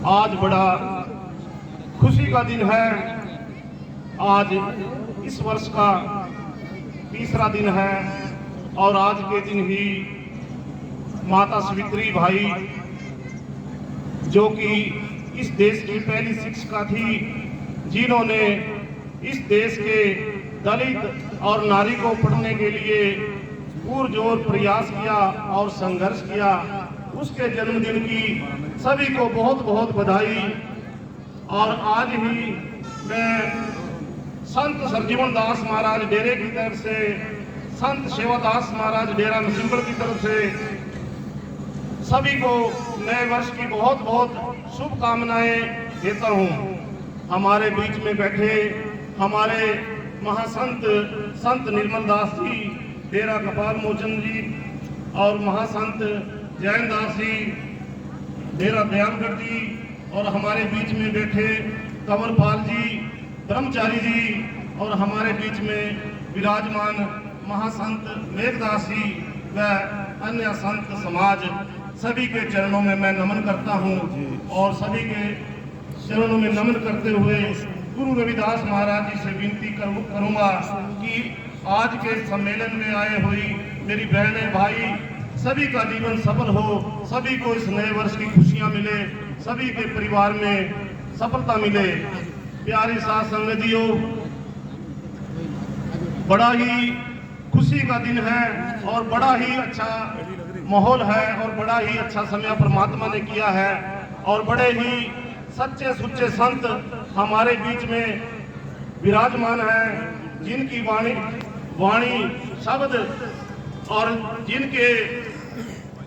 आज बड़ा खुशी का दिन है। आज इस वर्ष का तीसरा दिन है और आज के दिन ही माता सावित्री भाई, जो कि इस देश की पहली शिक्षिका थी, जिन्होंने इस देश के दलित और नारी को पढ़ने के लिए पुरजोर प्रयास किया और संघर्ष किया, उसके जन्मदिन की सभी को बहुत बहुत बधाई। और आज ही मैं संत सरजीवन दास महाराज डेरे की तरफ से, संत सेवादास महाराज डेरा नरसिंहगढ़ की तरफ से सभी को नए वर्ष की बहुत बहुत शुभकामनाएं देता हूं। हमारे बीच में बैठे हमारे महासंत संत निर्मल दास जी डेरा कपाल मोचन जी और महासंत जैन दास जी डेरा दयालगढ़ जी और हमारे बीच में बैठे कंवरपाल जी ब्रह्मचारी जी और हमारे बीच में विराजमान महासंत मेघदास जी व अन्य संत समाज, सभी के चरणों में मैं नमन करता हूं। और सभी के चरणों में नमन करते हुए गुरु रविदास महाराज जी से विनती करूंगा कि आज के सम्मेलन में आए हुई मेरी बहनें भाई सभी का जीवन सफल हो, सभी को इस नए वर्ष की खुशियां मिले, सभी के परिवार में सफलता मिले। प्यारी साथ संगतियों, बड़ा ही खुशी का दिन है और बड़ा ही अच्छा माहौल है और बड़ा ही अच्छा समय परमात्मा ने किया है और बड़े ही सच्चे सुच्चे संत हमारे बीच में विराजमान हैं, जिनकी वाणी शब्द और जिनके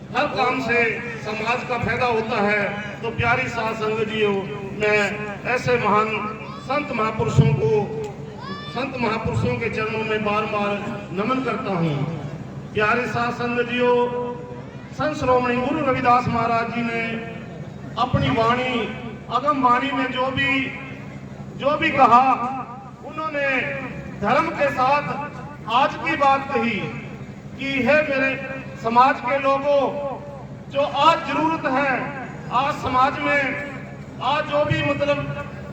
हर काम से समाज का फायदा होता है। तो प्यारी साथ संगतियों, मैं ऐसे महान संत महापुरुषों के चरणों में बार बार नमन करता हूँ। प्यारे साथ संगतियों, संत श्रोमणी गुरु रविदास महाराज जी ने अपनी वाणी अगम वाणी में जो भी कहा, उन्होंने धर्म के साथ आज की बात कही कि हे मेरे समाज के लोगों, जो आज जरूरत है, आज समाज में आज जो भी मतलब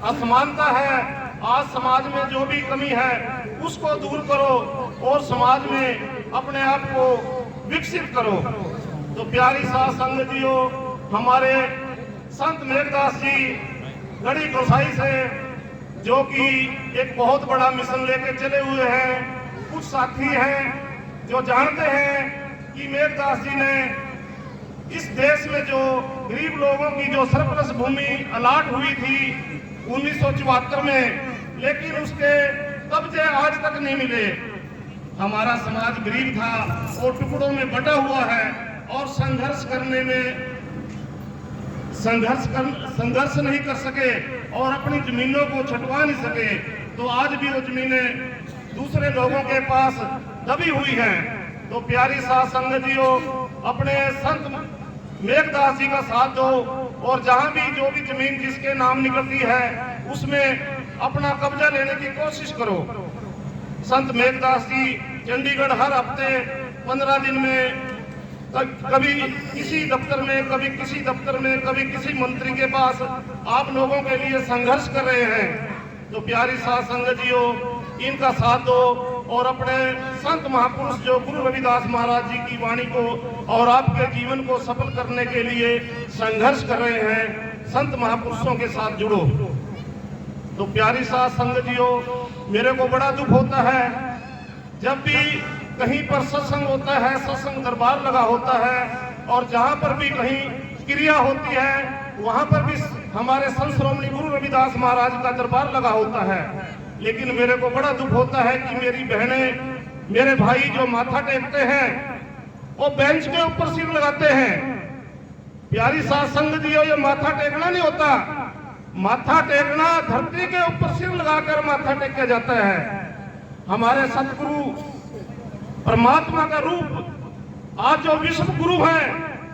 असमानता है, आज समाज में जो भी कमी है, उसको दूर करो और समाज में अपने आप को विकसित करो। तो प्यारी साथ संगतियों, हमारे संत मेघदास जी गढ़ी गोसाई से, जो कि एक बहुत बड़ा मिशन लेके चले हुए हैं, कुछ साथी हैं जो जानते हैं कि मेघदास जी ने इस देश में जो गरीब लोगों की जो सरप्लस भूमि अलाट हुई थी 1974 में, लेकिन उसके कब्जे आज तक नहीं मिले। हमारा समाज गरीब था और टुकड़ों में बटा हुआ है और संघर्ष नहीं कर सके और अपनी जमीनों को छुटवा नहीं सके। तो आज भी वो जमीनें दूसरे लोगों के पास दबी हुई हैं। तो प्यारी साथ संगतियों, अपने संत मेघदास जी का साथ दो और जहां भी जो भी जमीन जिसके नाम निकलती है उसमें अपना कब्जा लेने की कोशिश करो। संत मेघदास जी चंडीगढ़ हर हफ्ते 15 दिन में कभी किसी दफ्तर में, कभी किसी दफ्तर में, कभी किसी मंत्री के पास आप लोगों के लिए संघर्ष कर रहे हैं। तो प्यारी साथ संगतियों, इनका साथ दो और अपने संत महापुरुष जो गुरु रविदास महाराज जी की वाणी को और आपके जीवन को सफल करने के लिए संघर्ष कर रहे हैं, संत महापुरुषों के साथ जुड़ो। तो प्यारी साथ संगतियों, मेरे को बड़ा दुख होता है जब भी कहीं पर सत्संग होता है, सत्संग दरबार लगा होता है और जहां पर भी कहीं क्रिया होती है वहां पर भी हमारे संत श्रोमणी गुरु रविदास महाराज का दरबार लगा होता है। लेकिन मेरे को बड़ा दुख होता है कि मेरी बहनें, मेरे भाई जो माथा टेकते हैं वो बेंच के ऊपर सिर लगाते हैं। प्यारी साथ संगतियों, ये माथा टेकना नहीं होता, माथा टेकना धरती के ऊपर सिर लगाकर माथा टेका जाता है। हमारे सतगुरु परमात्मा का रूप आज जो विश्व गुरु है,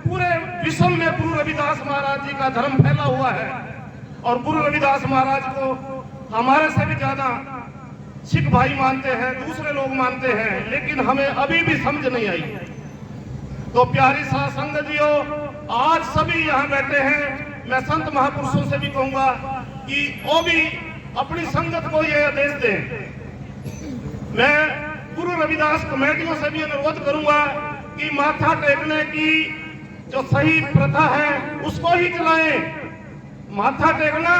पूरे विश्व में गुरु रविदास महाराज जी का धर्म फैला हुआ है और गुरु रविदास महाराज को हमारे से भी ज्यादा सिख भाई मानते हैं, दूसरे लोग मानते हैं, लेकिन हमें अभी भी समझ नहीं आई। तो प्यारी साथ संगतियों, आज सभी यहाँ बैठे हैं मैं संत महापुरुषों से भी कहूंगा कि वो भी अपनी संगत को ये आदेश दें। मैं गुरु रविदास कमेटियों से भी अनुरोध करूंगा कि माथा टेकने की जो सही प्रथा है उसको ही चलाएं। माथा टेकना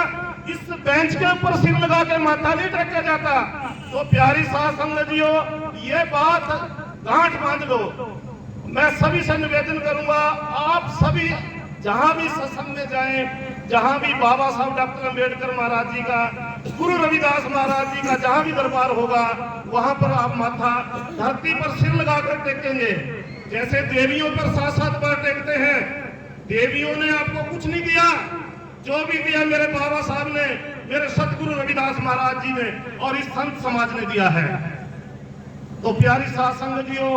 इस बेंच के ऊपर सिर लगा के माथा नहीं टेका जाता। तो प्यारी साध संगत जीओ, ये बात गांठ बांध लो। मैं सभी से निवेदन करूंगा, आप सभी जहां भी सत्संग में जाएं, जहां भी बाबा साहब डॉक्टर अंबेडकर महाराज जी का, गुरु रविदास महाराज जी का जहां भी दरबार होगा, वहां पर आप माथा धरती पर सिर लगाकर टेकेंगे। जैसे देवियों पर 7-7 बार टेकते हैं। देवियों ने आपको कुछ नहीं दिया, जो भी दिया मेरे बाबा साहब ने, मेरे सतगुरु रविदास महाराज जी ने और इस संत समाज ने दिया है। तो प्यारी साध संगत जीओ,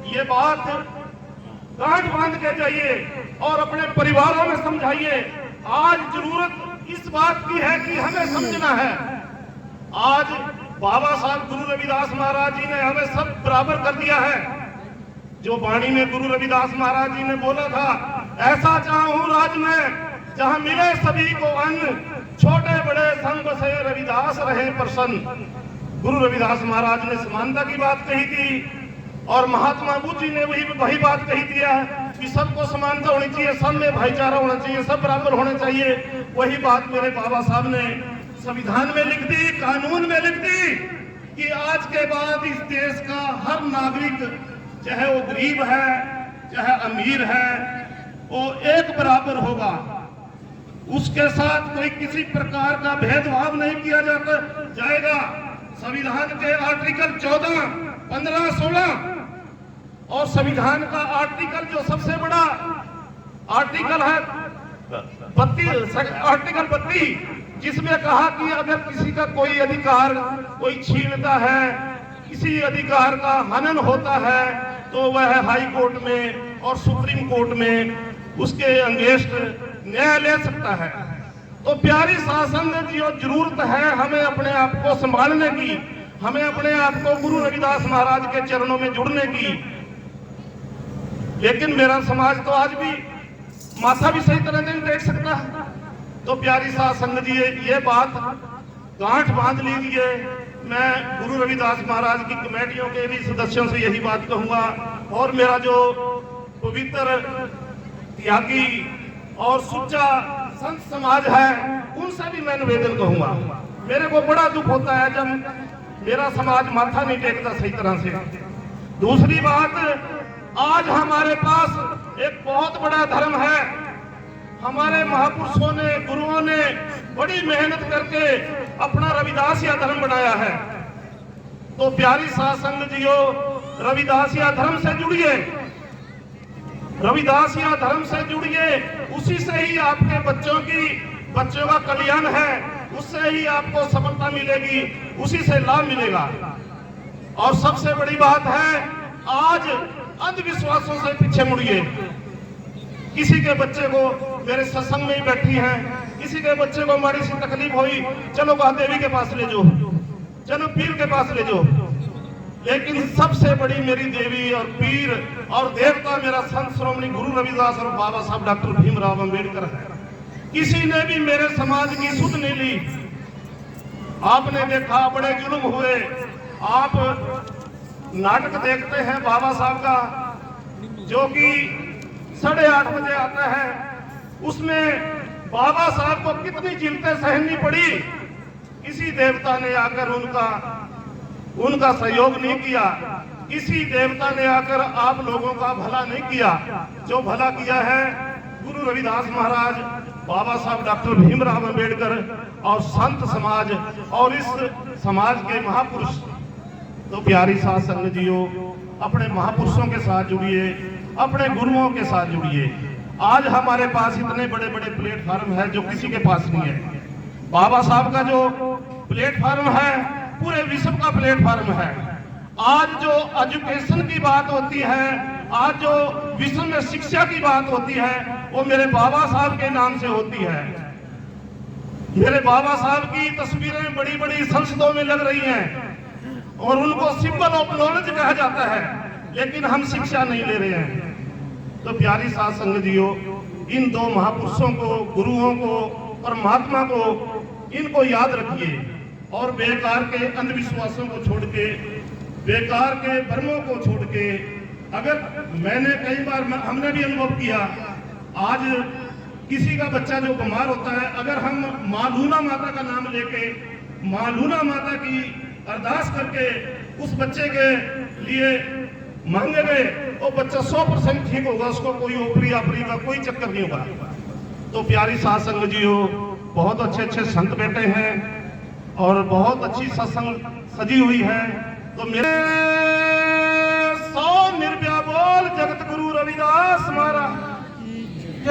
ये बात गांठ बांध के जाइए और अपने परिवारों में समझाइए। आज जरूरत इस बात की है कि हमें समझना है। आज बाबा साहब गुरु रविदास महाराज जी ने हमें सब बराबर कर दिया है। जो वाणी में गुरु रविदास महाराज जी ने बोला था, ऐसा चाहूं राज में जहां मिले सभी को अन्न, छोटे बड़े संग से रविदास रहे प्रसन्न। गुरु रविदास महाराज ने समानता की बात कही थी और महात्मा बुद्ध जी ने वही बात कही थी कि सबको समानता होनी चाहिए, सब में भाईचारा होना चाहिए, सब बराबर होने चाहिए। वही बात मेरे बाबा साहब ने संविधान में लिख दी, कानून में लिख दी कि आज के बाद इस देश का हर नागरिक, चाहे वो गरीब है चाहे अमीर है, वो एक बराबर होगा। उसके साथ कोई किसी प्रकार का भेदभाव नहीं किया जाएगा। संविधान के आर्टिकल 14, 15, 16 और संविधान का आर्टिकल जो सबसे बड़ा आर्टिकल है 32, जिसमें कहा कि अगर किसी का कोई अधिकार कोई छीनता है, किसी अधिकार का हनन होता है, तो वह हाई कोर्ट में और सुप्रीम कोर्ट में उसके अगेंस्ट न्याय ले सकता है। तो प्यारी साध संगत जीओ, जरूरत है हमें अपने आप को संभालने की, हमें अपने आप को गुरु रविदास महाराज के चरणों में जुड़ने की। लेकिन मेरा समाज तो आज भी माथा भी सही तरह नहीं देख सकता। तो प्यारी साध संगत जी, ये बात गांठ बांध लीजिए। मैं गुरु रविदास महाराज की कमेटियों के भी सदस्यों से यही बात कहूंगा और मेरा जो पवित्र त्यागी और सुच्चा संत समाज है उनसे भी मैं निवेदन कहूंगा। मेरे को बड़ा दुख होता है जब मेरा समाज माथा नहीं टेकता सही तरह से। दूसरी बात, आज हमारे पास एक बहुत बड़ा धर्म है। हमारे महापुरुषों ने, गुरुओं ने बड़ी मेहनत करके अपना रविदासिया धर्म बनाया है। तो प्यारी साध संगत जीओ, रविदासिया धर्म से जुड़िए, रविदासिया धर्म से जुड़िए। उसी से ही आपके बच्चों का कल्याण है, उससे ही आपको सफलता मिलेगी, उसी से लाभ मिलेगा। और सबसे बड़ी बात है, आज अंधविश्वासों से पीछे मुड़िए। किसी के बच्चे को, मेरे सत्संग में ही बैठी हैं, किसी के बच्चे को माड़ी सी तकलीफ हुई, चलो वह देवी के पास ले जाओ, चलो पीर के पास ले जाओ। लेकिन सबसे बड़ी मेरी देवी और पीर और देवता मेरा संत श्रोमणी गुरु रविदास और बाबा साहब डॉक्टर भीमराव अंबेडकर है। किसी ने भी मेरे समाज की सुध नहीं ली। आपने देखा बड़े जुल्म हुए। आप नाटक देखते हैं बाबा साहब का, जो कि 8:30 बजे आता है, उसमें बाबा साहब को कितनी चिंताएं सहनी पड़ी। किसी देवता ने आकर उनका सहयोग नहीं किया, किसी देवता ने आकर आप लोगों का भला नहीं किया। जो भला किया है गुरु रविदास महाराज, बाबा साहब डॉक्टर भीमराव अंबेडकर और संत समाज और इस समाज के महापुरुष। तो प्यारी साध संगत जीओ, अपने महापुरुषों के साथ जुड़िए, अपने गुरुओं के साथ जुड़िए। आज हमारे पास इतने बड़े बड़े प्लेटफार्म है जो किसी के पास नहीं है। बाबा साहब का जो प्लेटफार्म है पूरे विश्व का प्लेटफार्म है। आज जो एजुकेशन की बात होती है, आज जो विश्व में शिक्षा की बात होती है, वो मेरे बाबा साहब के नाम से होती है। मेरे बाबा साहब की तस्वीरें बड़ी बड़ी संसदों में लग रही हैं और उनको सिंबल ऑफ नॉलेज कहा जाता है, लेकिन हम शिक्षा नहीं ले रहे हैं। तो प्यारी साध संगत जीओ, इन दो महापुरुषों को, गुरुओं को और महात्मा को, इनको याद रखिए और बेकार के अंधविश्वासों को छोड़ के, बेकार के भ्रमों को छोड़ के, अगर मैंने कई बार हमने भी अनुभव किया, आज किसी का बच्चा जो बीमार होता है, अगर हम माँ लूना माता का नाम लेके माँ लूना माता की अरदास करके उस बच्चे के लिए मांगेंगे, वो बच्चा 100% ठीक होगा, उसको कोई ओपरी आपरी का कोई चक्कर नहीं होगा। तो प्यारी साध संगत जी हो, बहुत अच्छे अच्छे संत बैठे हैं और बहुत अच्छी सत्संग सजी हुई है। तो मेरे 100 निर्भया बोल जगत गुरु रविदास महाराज।